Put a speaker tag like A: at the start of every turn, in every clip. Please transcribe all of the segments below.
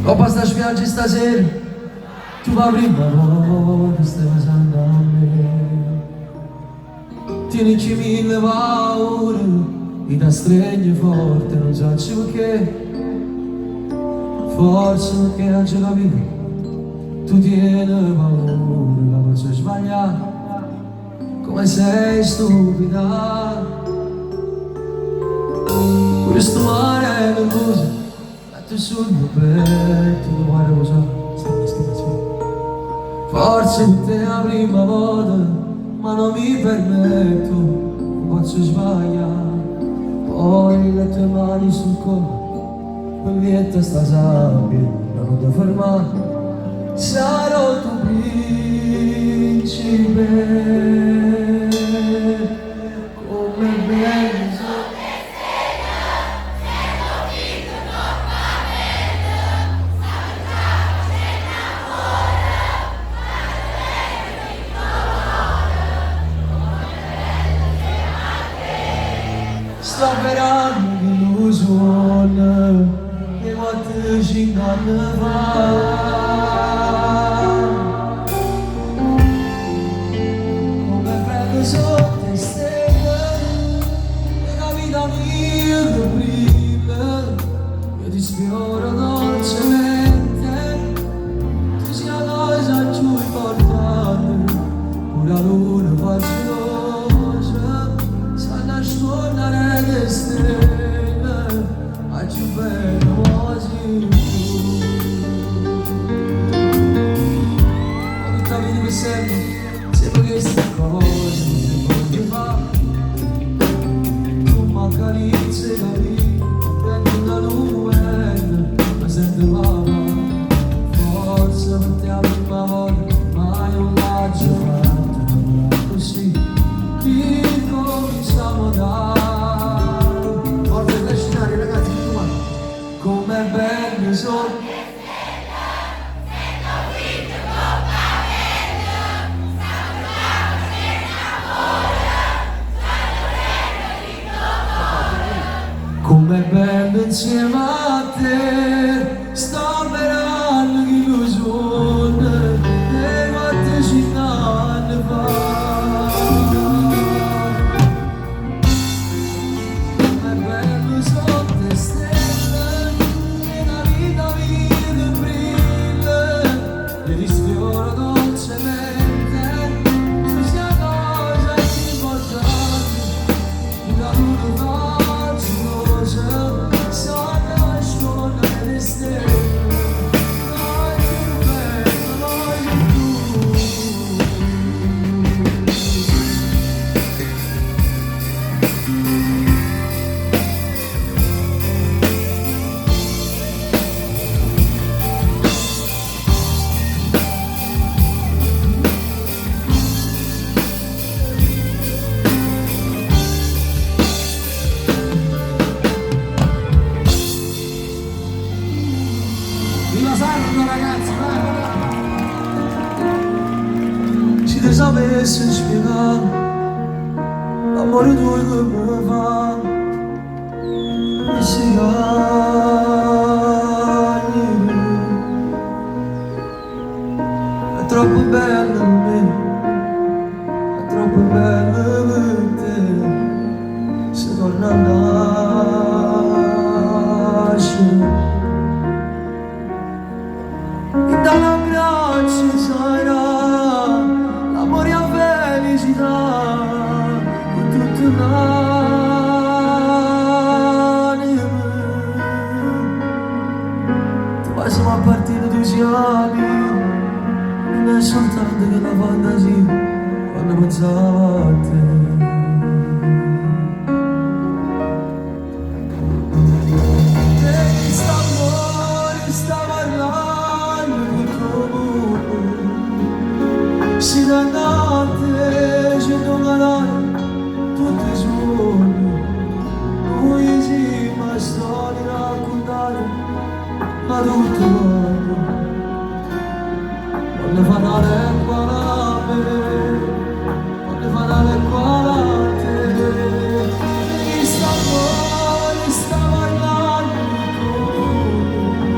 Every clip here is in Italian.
A: Coppa sta spiaggia stasera, tu la prima volta stai pensando a me. Tienici mille paure, e ti stringi forte, non so perché. Forse perché non c'è capito, tu tieni paura, la forza sbaglia, come sei stupida. Questo mare è nervoso, metto sul mio petto, tu guarda cosa sta. Forse per te è la prima volta, ma non mi permetto, non posso sbagliare. Poi le tue mani sul collo, quel vietto sta sabbia, non ti fermare. Sarò il tuo principe, come bello. Sta sperando che lo suona e quante 5 anni fa. Come prendo sotto stelle e la vita mia che brilla, io ti sfioro dolcemente, tu sia la cosa più importante, pure la luna faziosa sa nascondere le stelle, ma più bello così. Ma tutta la vita mi sembra che queste cose non voglio fare. Tu mi accarezzi e capito, prendo da lumetta, ma sento papà. Forse per te la prima volta, mai un viaggio fatto così. Cominciamo da forte da scenari, ragazzi, tutto quanto. Com'è bello sono com'è bello insieme a te, sto sperando che lo suona e quante 5 anni fa. Com'è bello sotto stelle e la vita mia che brilla, e ti sfioro dolcemente, tu sia cosa importante, una luna faziosa sa nascondere le stelle. Ai più bello, ai più Viva Sarno, ragazzi, vai! Se ti sapessi spiegare l'amore tuo che mi fa, e si cagli. È troppo bello per me, è troppo bello per te, se torna a nascere. E dall'abbraccio sarà l'amore a felicità, con tutto l'anima. Tu vai solo a partire tu siami, non è soltanto che la fantasia quando pensavo a te. E Chist'Ammore sta parlando tutto mondo, si da notte ci donano tutti i giorni, poesie, ma storie raccontare, ma tutto quanto, quando fa la lingua a me, quando fa la lingua a te. Chist'Ammore sta parlando tutto mondo,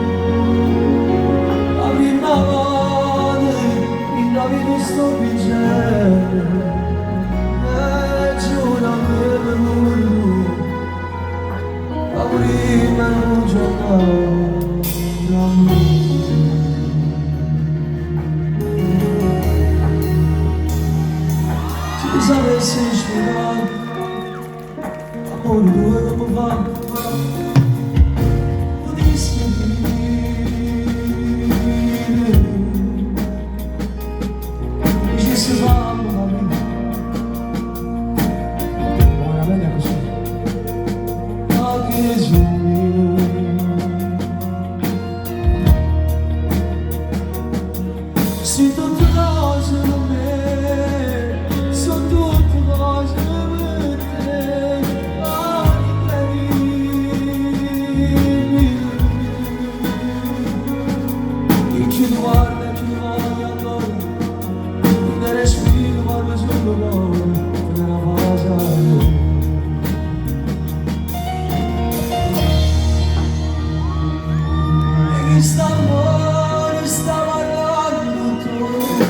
A: Chist'Ammore sta parlando tutto,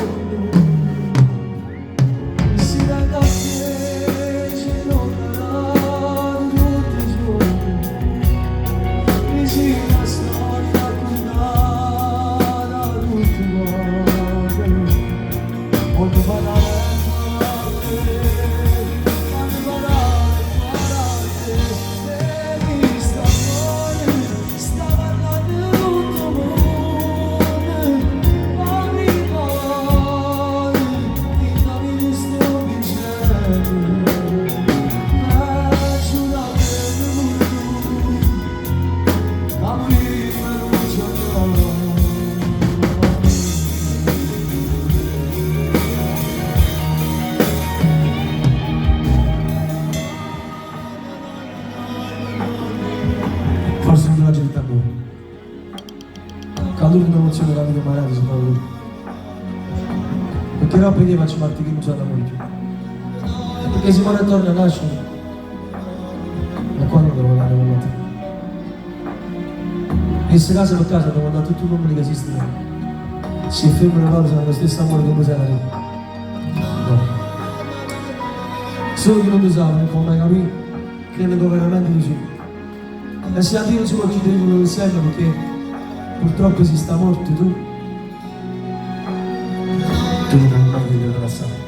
A: si rende a piacere non darà tutti i giorni, vicino a storia raccontata a tutti i cuori, quando parla forse non la gente a voi. Calore di emozione la vita marata sopra lui. Perché non poi faccio parte che non c'è da morire. Perché si muore attorno a nascere. Ma quando devo andare con te? E se casa per casa devo andare tutti i uomini che esistono. Si fermano loro sono lo stesso amore che tu sei la rete. No. Solo che non lo sanno, non può mai capire, credo che veramente vicino. E se a Dio non si può chiedere quello che serve perché purtroppo si sta morto tu non puoi mai vedere la passare.